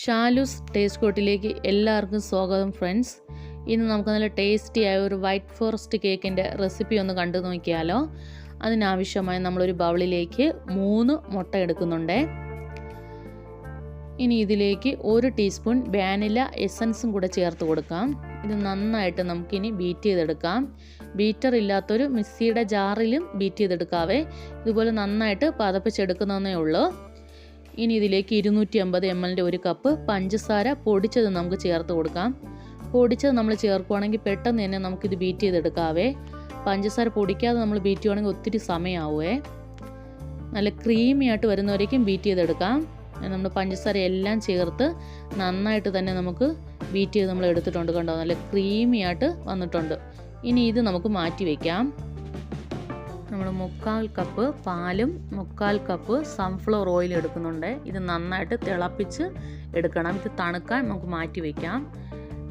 Shalu's taste കോട്ടിലേക്ക് എല്ലാവർക്കും സ്വാഗതം friends. ഇന്ന് നമുക്ക് നല്ല ടേസ്റ്റി ആയ ഒരു വൈറ്റ് ഫോറസ്റ്റ് കേക്കിൻ്റെ റെസിപ്പി ഒന്ന് കണ്ടു നോക്കിയാലോ. അതിനാവശ്യമായി നമ്മളൊരു ബൗളിലേക്ക് 3 മുട്ട എടുക്കുന്നുണ്ട്. ഇനി ഇതിലേക്ക് 1 ടീസ്പൂൺ വാനില എസൻസും കൂടെ ചേർത്ത് കൊടുക്കാം. ഇത് നന്നായിട്ട് നമുക്കിനി ബീറ്റ് ചെയ്തെടുക്കാം. ബീറ്റർ ഇല്ലാത്തൊരു മിക്സിയുടെ ജാറിലും ബീറ്റ് ചെയ്തെടുക്കാവേ. ഇതുപോലെ നന്നായിട്ട് പതപ്പിച്ചെടുക്കുന്നതേ ഉള്ളൂ. ഇനി ഇതിലേക്ക് 250 ml 1 കപ്പ് പഞ്ചസാര പൊടിച്ചത് നമുക്ക് ചേർത്ത് കൊടുക്കാം. പൊടിച്ചത് നമ്മൾ ചേർക്കുകയാണെങ്കിൽ പെട്ടെന്ന് തന്നെ നമുക്കിത് ബീറ്റ് ചെയ്തെടുക്കാവേ. പഞ്ചസാര പൊടിക്കാതെ നമ്മൾ ബീറ്റ് ചെയ്യുകയാണെങ്കിൽ ഒത്തിരി സമയമാവുമേ. നല്ല ക്രീമി ആയിട്ട് വരുന്നവരേക്കും ബീറ്റ് ചെയ്തെടുക്കാം. നമ്മൾ പഞ്ചസാര എല്ലാം ചേർത്ത് നന്നായിട്ട് തന്നെ നമുക്ക് ബീറ്റ് ചെയ്ത് നമ്മൾ എടുത്തിട്ടുണ്ട്. കണ്ടോ, നല്ല ക്രീമി ആയിട്ട് വന്നിട്ടുണ്ട്. ഇനി ഇത് നമുക്ക് മാറ്റി വയ്ക്കാം. നമ്മൾ 3/4 കപ്പ് പാലും 3/4 കപ്പ് സൺഫ്ലവർ ഓയിൽ എടുക്കുന്നുണ്ട്. ഇത് നന്നായിട്ട് തിളപ്പിച്ച് എടുക്കണം. ഇത് തണുക്കാൻ നമുക്ക് മാറ്റി വയ്ക്കാം.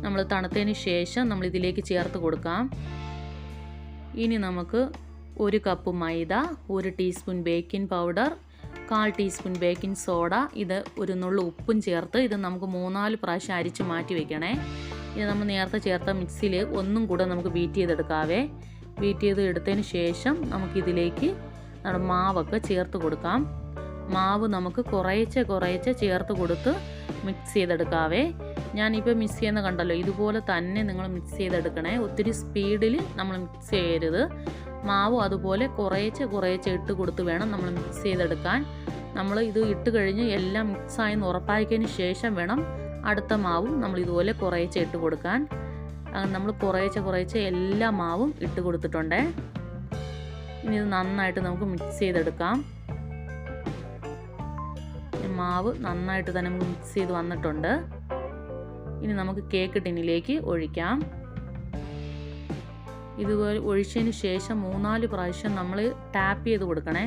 നമ്മൾ തണുത്തതിന് ശേഷം നമ്മൾ ഇതിലേക്ക് ചേർത്ത് കൊടുക്കാം. ഇനി നമുക്ക് 1 കപ്പ് മൈദ, 1 teaspoon baking powder, 1/4 teaspoon baking soda, ഇത് ഒരു നുള്ളു ഉപ്പും ചേർത്ത് ഇത് നമുക്ക് 3-4 പ്രാവശ്യം അരിച്ച് മാറ്റി വയ്ക്കണേ. ഇത് നമ്മൾ നേരത്തെ ചേർത്ത മിക്സിയിൽ ഒന്നും കൂടെ നമുക്ക് ബീറ്റ് ചെയ്തെടുക്കാവേ. ബീറ്റ് ചെയ്ത് എടുത്തതിന് ശേഷം നമുക്കിതിലേക്ക് നമ്മുടെ മാവൊക്കെ ചേർത്ത് കൊടുക്കാം. മാവ് നമുക്ക് കുറേശ്ശെ ചേർത്ത് കൊടുത്ത് മിക്സ് ചെയ്തെടുക്കാവേ. ഞാനിപ്പോൾ മിക്സ് ചെയ്യുന്ന കണ്ടല്ലോ, ഇതുപോലെ തന്നെ നിങ്ങൾ മിക്സ് ചെയ്തെടുക്കണേ. ഒത്തിരി സ്പീഡിൽ നമ്മൾ മിക്സ് ചെയ്യരുത്. മാവും അതുപോലെ കുറേശ്ശെ ഇട്ട് കൊടുത്ത് വേണം നമ്മൾ മിക്സ് ചെയ്തെടുക്കാൻ. നമ്മൾ ഇത് ഇട്ട് കഴിഞ്ഞ് എല്ലാം മിക്സായി ഉറപ്പാക്കിയതിന് ശേഷം വേണം അടുത്ത മാവും നമ്മൾ ഇതുപോലെ കുറേശ്ശെ ഇട്ട് കൊടുക്കാൻ. നമ്മൾ കുറേശ്ശെ എല്ലാ മാവും ഇട്ട് കൊടുത്തിട്ടുണ്ട്. ഇനി ഇത് നന്നായിട്ട് നമുക്ക് മിക്സ് ചെയ്തെടുക്കാം. മാവ് നന്നായിട്ട് തന്നെ നമുക്ക് മിക്സ് ചെയ്ത് വന്നിട്ടുണ്ട്. ഇനി നമുക്ക് കേക്ക് ടിന്നിലേക്ക് ഒഴിക്കാം. ഇതുപോലെ ഒഴിച്ചതിന് ശേഷം 3-4 പ്രാവശ്യം നമ്മൾ ടാപ്പ് ചെയ്ത് കൊടുക്കണേ.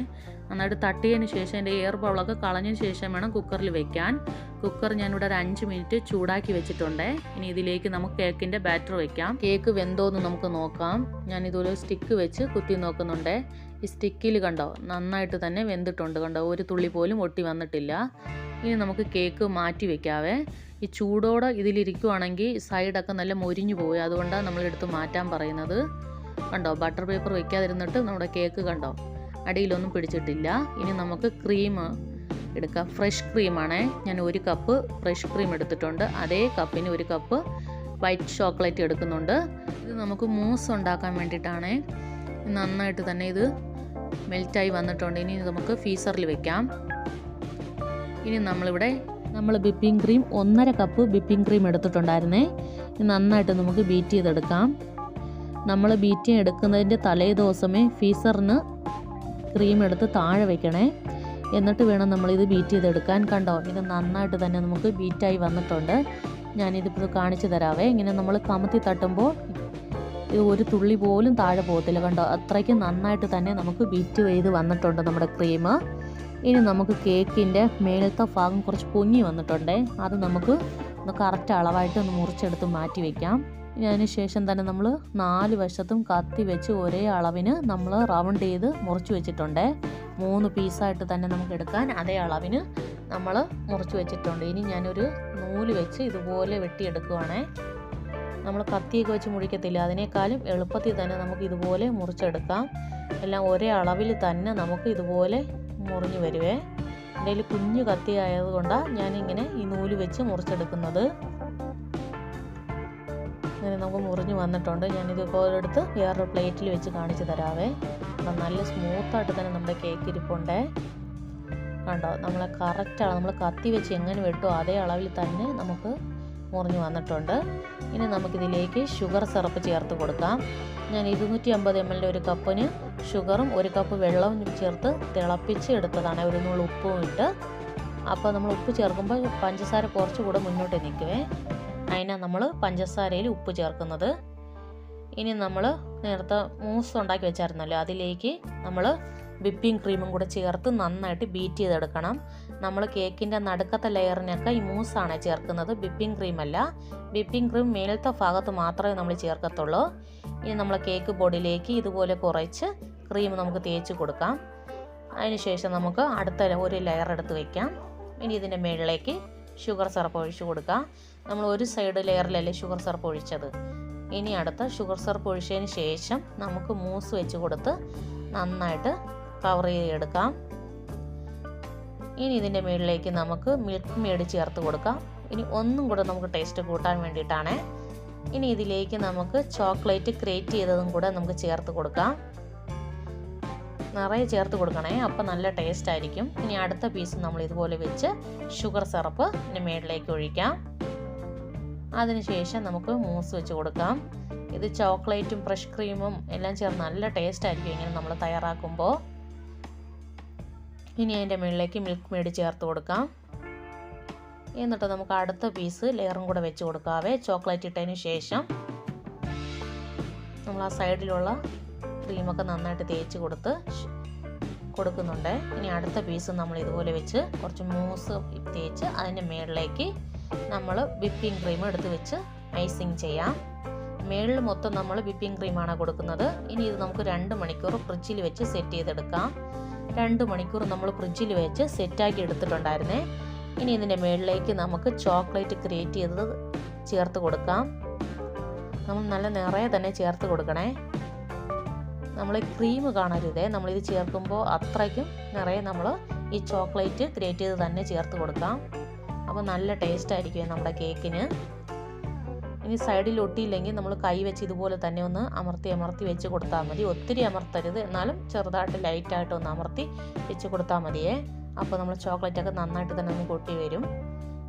നന്നായിട്ട് തട്ടിയതിന് ശേഷം അതിൻ്റെ എയർ ബബിളൊക്കെ കളഞ്ഞതിന് ശേഷം വേണം കുക്കറിൽ വെക്കാൻ. കുക്കർ ഞാനിവിടെ ഒരു 5 മിനിറ്റ് ചൂടാക്കി വെച്ചിട്ടുണ്ട്. ഇനി ഇതിലേക്ക് നമുക്ക് കേക്കിൻ്റെ ബാറ്റർ വെക്കാം. കേക്ക് വെന്തോന്ന് നമുക്ക് നോക്കാം. ഞാൻ ഇതുപോലെ സ്റ്റിക്ക് വെച്ച് കുത്തി നോക്കുന്നുണ്ട്. ഈ സ്റ്റിക്കിൽ കണ്ടോ നന്നായിട്ട് തന്നെ വെന്തിട്ടുണ്ട്. കണ്ടോ, ഒരു തുള്ളി പോലും ഒട്ടി വന്നിട്ടില്ല. ഇനി നമുക്ക് കേക്ക് മാറ്റി വെക്കാവേ. ഈ ചൂടോടെ ഇതിലിരിക്കുവാണെങ്കിൽ സൈഡൊക്കെ നല്ല മൊരിഞ്ഞു പോയി. അതുകൊണ്ടാണ് നമ്മളെടുത്ത് മാറ്റാൻ പറയുന്നത്. കണ്ടോ, ബട്ടർ പേപ്പർ വെക്കാതിരുന്നിട്ട് നമ്മുടെ കേക്ക് കണ്ടോ അടിയിലൊന്നും പിടിച്ചിട്ടില്ല. ഇനി നമുക്ക് ക്രീം എടുക്കാം. ഫ്രഷ് ക്രീമാണേ. ഞാൻ 1 കപ്പ് ഫ്രഷ് ക്രീം എടുത്തിട്ടുണ്ട്. അതേ കപ്പിന് 1 കപ്പ് വൈറ്റ് ചോക്ലേറ്റ് എടുക്കുന്നുണ്ട്. ഇത് നമുക്ക് മൂസ് ഉണ്ടാക്കാൻ വേണ്ടിയിട്ടാണേ. നന്നായിട്ട് തന്നെ ഇത് മെൽറ്റായി വന്നിട്ടുണ്ട്. ഇനി നമുക്ക് ഫ്രീസറിൽ വെക്കാം. ഇനി നമ്മൾ whipping cream 1.5 cup whipping cream എടുത്തിട്ടുണ്ടായിരുന്നേ. നന്നായിട്ട് നമുക്ക് ബീറ്റ് ചെയ്തെടുക്കാം. നമ്മൾ ബീറ്റ് എടുക്കുന്നതിൻ്റെ തലേ ദിവസമേ ഫ്രീസറിന് ക്രീം എടുത്ത് താഴെ വെക്കണേ. എന്നിട്ട് വേണം നമ്മളിത് ബീറ്റ് ചെയ്തെടുക്കാൻ. കണ്ടോ, ഇത് നന്നായിട്ട് തന്നെ നമുക്ക് ബീറ്റായി വന്നിട്ടുണ്ട്. ഞാനിതിപ്പോൾ കാണിച്ചു തരാവേ. ഇങ്ങനെ നമ്മൾ കമത്തി തട്ടുമ്പോൾ ഇത് ഒരു തുള്ളി പോലും താഴെ പോകത്തില്ല. കണ്ടോ, അത്രയ്ക്ക് നന്നായിട്ട് തന്നെ നമുക്ക് ബീറ്റ് ചെയ്ത് വന്നിട്ടുണ്ട് നമ്മുടെ ക്രീം. ഇനി നമുക്ക് കേക്കിൻ്റെ മേലത്തെ ഭാഗം കുറച്ച് പൊങ്ങി വന്നിട്ടുണ്ട്. അത് നമുക്ക് കറക്റ്റ് അളവായിട്ട് ഒന്ന് മുറിച്ചെടുത്ത് മാറ്റി വയ്ക്കാം. ഇനി അതിന് ശേഷം തന്നെ നമ്മൾ 4 വശത്തും കത്തി വെച്ച് ഒരേ അളവിന് നമ്മൾ റൗണ്ട് ചെയ്ത് മുറിച്ച് വെച്ചിട്ടുണ്ട്. 3 പീസായിട്ട് തന്നെ നമുക്ക് എടുക്കാൻ അതേ അളവിന് നമ്മൾ മുറിച്ച് വെച്ചിട്ടുണ്ട്. ഇനി ഞാനൊരു നൂല് വെച്ച് ഇതുപോലെ വെട്ടിയെടുക്കുവാണേ. നമ്മൾ കത്തിയൊക്കെ വെച്ച് മുറിക്കത്തില്ല, അതിനേക്കാളും എളുപ്പത്തിൽ തന്നെ നമുക്ക് ഇതുപോലെ മുറിച്ചെടുക്കാം. എല്ലാം ഒരേ അളവിൽ തന്നെ നമുക്ക് ഇതുപോലെ മുറിഞ്ഞു വരുവേ. എൻ്റെ കയ്യിൽ കുഞ്ഞു കത്തി ആയതുകൊണ്ടാണ് ഞാനിങ്ങനെ ഈ നൂല് വെച്ച് മുറിച്ചെടുക്കുന്നത്. അങ്ങനെ നമുക്ക് മുറിഞ്ഞ് വന്നിട്ടുണ്ട്. ഞാനിതുപോലെ എടുത്ത് വേറൊരു പ്ലേറ്റിൽ വെച്ച് കാണിച്ച് തരാവേ. അപ്പം നല്ല സ്മൂത്തായിട്ട് തന്നെ നമ്മുടെ കേക്ക് ഇരിപ്പുണ്ട്. കണ്ടോ, നമ്മളെ കറക്റ്റാണ്. നമ്മൾ കത്തി വെച്ച് എങ്ങനെ വെട്ടോ അതേ അളവിൽ തന്നെ നമുക്ക് മുറിഞ്ഞ് വന്നിട്ടുണ്ട്. ഇനി നമുക്കിതിലേക്ക് ഷുഗർ സിറപ്പ് ചേർത്ത് കൊടുക്കാം. ഞാൻ 250 ml 1 കപ്പിന് ഷുഗറും 1 കപ്പ് വെള്ളവും ചേർത്ത് തിളപ്പിച്ച് എടുത്തതാണ്. ഒരു നുള്ളു ഉപ്പും ഇട്ട്. അപ്പോൾ നമ്മൾ ഉപ്പ് ചേർക്കുമ്പോൾ പഞ്ചസാര കുറച്ചുകൂടെ മുന്നോട്ട് നിൽക്കുവേ. അതിനാണ് നമ്മൾ പഞ്ചസാരയിൽ ഉപ്പ് ചേർക്കുന്നത്. ഇനി നമ്മൾ നേരത്തെ മൂസ് ഉണ്ടാക്കി വെച്ചായിരുന്നല്ലോ, അതിലേക്ക് നമ്മൾ വിപ്പിംഗ് ക്രീമും കൂടെ ചേർത്ത് നന്നായിട്ട് ബീറ്റ് ചെയ്തെടുക്കണം. നമ്മൾ കേക്കിൻ്റെ നടുക്കത്തെ ലെയറിനൊക്കെ ഈ മൂസാണ് ചേർക്കുന്നത്, വിപ്പിംഗ് ക്രീം അല്ല. വിപ്പിംഗ് ക്രീം മേലത്തെ ഭാഗത്ത് മാത്രമേ നമ്മൾ ചേർക്കത്തുള്ളൂ. ഇനി നമ്മൾ കേക്ക് ബോർഡിലേക്ക് ഇതുപോലെ കുറച്ച് ക്രീം നമുക്ക് തേച്ച് കൊടുക്കാം. അതിന് ശേഷം നമുക്ക് അടുത്ത ഒരു ലെയർ എടുത്ത് വയ്ക്കാം. ഇനി ഇതിൻ്റെ മുകളിലേക്ക് ഷുഗർ സിറപ്പ് ഒഴിച്ച് കൊടുക്കാം. നമ്മൾ ഒരു സൈഡ് ലെയറിലല്ലേ ഷുഗർ സിറപ്പ് ഒഴിച്ചത്. ഇനി അടുത്ത ഷുഗർ സിറപ്പ് ഒഴിച്ചതിന് ശേഷം നമുക്ക് മൂസ് വെച്ച് കൊടുത്ത് നന്നായിട്ട് കവർ ചെയ്തെടുക്കാം. ഇനി ഇതിൻ്റെ മുകളിലേക്ക് നമുക്ക് മിൽക്ക് മെയ്ഡ് ചേർത്ത് കൊടുക്കാം. ഇനി ഒന്നും കൂടെ നമുക്ക് ടേസ്റ്റ് കൂട്ടാൻ വേണ്ടിയിട്ടാണ്. ഇനി ഇതിലേക്ക് നമുക്ക് ചോക്ലേറ്റ് ഗ്രേറ്റ് ചെയ്തതും കൂടെ നമുക്ക് ചേർത്ത് കൊടുക്കാം. നിറയെ ചേർത്ത് കൊടുക്കണേ, അപ്പോൾ നല്ല ടേസ്റ്റ് ആയിരിക്കും. ഇനി അടുത്ത പീസ് നമ്മൾ ഇതുപോലെ വെച്ച് ഷുഗർ സിറപ്പ് ഇതിൻ്റെ മുകളിലേക്ക് ഒഴിക്കാം. അതിനുശേഷം നമുക്ക് മൂസ് വെച്ച് കൊടുക്കാം. ഇത് ചോക്ലേറ്റും ഫ്രഷ് ക്രീമും എല്ലാം ചേർന്ന് നല്ല ടേസ്റ്റ് ആയിരിക്കും ഇങ്ങനെ നമ്മൾ തയ്യാറാക്കുമ്പോൾ. ഇനി അതിൻ്റെ മുകളിലേക്ക് മിൽക്ക് മെയ്ഡ് ചേർത്ത് കൊടുക്കാം. എന്നിട്ട് നമുക്ക് അടുത്ത പീസ് ലെയറും കൂടെ വെച്ച് കൊടുക്കാവേ. ചോക്ലേറ്റ് ഇട്ടതിന് ശേഷം നമ്മൾ ആ സൈഡിലുള്ള ക്രീമൊക്കെ നന്നായിട്ട് തേച്ച് കൊടുക്കുന്നുണ്ട്. ഇനി അടുത്ത പീസ് നമ്മൾ ഇതുപോലെ വെച്ച് കുറച്ച് മൂസ് തേച്ച് അതിൻ്റെ മുകളിലേക്ക് നമ്മൾ വിപ്പിംഗ് ക്രീം എടുത്ത് വെച്ച് ഐസിങ് ചെയ്യാം. മുകളിൽ മൊത്തം നമ്മൾ വിപ്പിംഗ് ക്രീമാണ് കൊടുക്കുന്നത്. ഇനി ഇത് നമുക്ക് 2 മണിക്കൂർ ഫ്രിഡ്ജിൽ വെച്ച് സെറ്റ് ചെയ്തെടുക്കാം. 2 മണിക്കൂർ നമ്മൾ ഫ്രിഡ്ജിൽ വെച്ച് സെറ്റാക്കി എടുത്തിട്ടുണ്ടായിരുന്നേ. ഇനി ഇതിൻ്റെ മുകളിലേക്ക് നമുക്ക് ചോക്ലേറ്റ് ഗ്രേറ്റ് ചെയ്തത് ചേർത്ത് കൊടുക്കാം. നമ്മൾ നല്ല നിറയെ തന്നെ ചേർത്ത് കൊടുക്കണേ. നമ്മൾ ക്രീം കാണരുതേ, നമ്മളിത് ചേർക്കുമ്പോൾ അത്രയ്ക്കും നിറയെ നമ്മൾ ഈ ചോക്ലേറ്റ് ഗ്രേറ്റ് ചെയ്ത് തന്നെ ചേർത്ത് കൊടുക്കാം. അപ്പോൾ നല്ല ടേസ്റ്റ് ആയിരിക്കും നമ്മുടെ കേക്കിന്. ഇനി സൈഡിൽ ഒട്ടിയില്ലെങ്കിൽ നമ്മൾ കൈ വെച്ച് ഇതുപോലെ തന്നെ ഒന്ന് അമർത്തി വെച്ച് കൊടുത്താൽ മതി. ഒത്തിരി അമർത്തരുത്, എന്നാലും ചെറുതായിട്ട് ലൈറ്റായിട്ട് ഒന്ന് അമർത്തി വെച്ച് കൊടുത്താൽ മതിയേ. അപ്പോൾ നമ്മൾ ചോക്ലേറ്റൊക്കെ നന്നായിട്ട് തന്നെ ഒന്ന് കൊട്ടി വരും.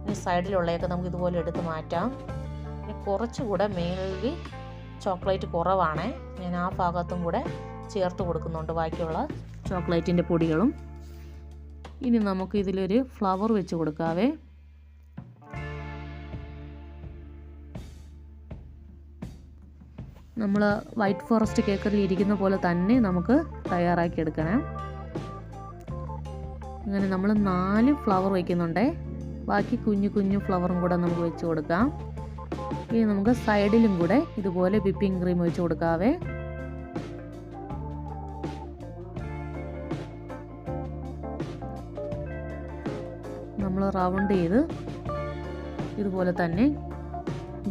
ഇനി സൈഡിലുള്ളതൊക്കെ നമുക്ക് ഇതുപോലെ എടുത്ത് മാറ്റാം. ഇനി കുറച്ചുകൂടെ മേളിൽ ചോക്ലേറ്റ് കുറവാണ്, ഞാൻ ആ ഭാഗത്തും കൂടെ ചേർത്ത് കൊടുക്കുന്നുണ്ട് ബാക്കിയുള്ള ചോക്ലേറ്റിൻ്റെ പൊടികളും. ഇനി നമുക്ക് ഇതിലൊരു ഫ്ലവർ വെച്ച് കൊടുക്കാവേ. നമ്മൾ വൈറ്റ് ഫോറസ്റ്റ് കേക്കിൽ ഇരിക്കുന്ന പോലെ തന്നെ നമുക്ക് തയ്യാറാക്കി എടുക്കണം. അങ്ങനെ നമ്മൾ 4 ഫ്ലവർ വയ്ക്കുന്നുണ്ട്. ബാക്കി കുഞ്ഞു ഫ്ലവറും കൂടെ നമുക്ക് വെച്ച് കൊടുക്കാം. ഇനി നമുക്ക് സൈഡിലും കൂടെ ഇതുപോലെ വിപ്പിംഗ് ക്രീം വെച്ച് കൊടുക്കാവേ. നമ്മൾ റൗണ്ട് ചെയ്ത് ഇതുപോലെ തന്നെ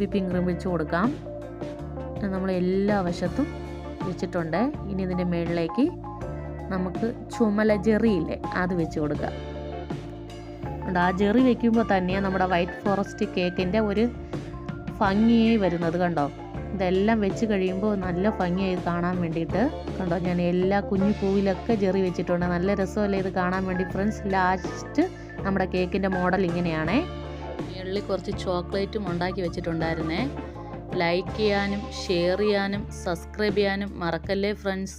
വിപ്പിംഗ് ക്രീം വെച്ച് കൊടുക്കാം. നമ്മൾ എല്ലാ വശത്തും വെച്ചിട്ടുണ്ട്. ഇനി ഇതിൻ്റെ മുകളിലേക്ക് നമുക്ക് ചുമല ജെറിയില്ലേ അത് വെച്ച് കൊടുക്കാം. ആ ജെറി വെക്കുമ്പോൾ തന്നെ നമ്മുടെ വൈറ്റ് ഫോറസ്റ്റ് കേക്കിൻ്റെ ഒരു ഭംഗിയായി വരുന്നത് കണ്ടോ. ഇതെല്ലാം വെച്ച് കഴിയുമ്പോൾ നല്ല ഭംഗിയായി കാണാൻ വേണ്ടിയിട്ട് കണ്ടോ, ഞാൻ എല്ലാ കുഞ്ഞു പൂവിലൊക്കെ ജെറി വെച്ചിട്ടുണ്ട്. നല്ല രസമല്ലേ ഇത് കാണാൻ വേണ്ടി ഫ്രണ്ട്സ്. ലാസ്റ്റ് നമ്മുടെ കേക്കിൻ്റെ മോഡൽ ഇങ്ങനെയാണേ. മുകളിൽ കുറച്ച് ചോക്ലേറ്റും ഉണ്ടാക്കി വെച്ചിട്ടുണ്ടായിരുന്നേ. ലൈക്ക് ചെയ്യാനും ഷെയർ ചെയ്യാനും സബ്സ്ക്രൈബ് ചെയ്യാനും മറക്കല്ലേ ഫ്രണ്ട്സ്.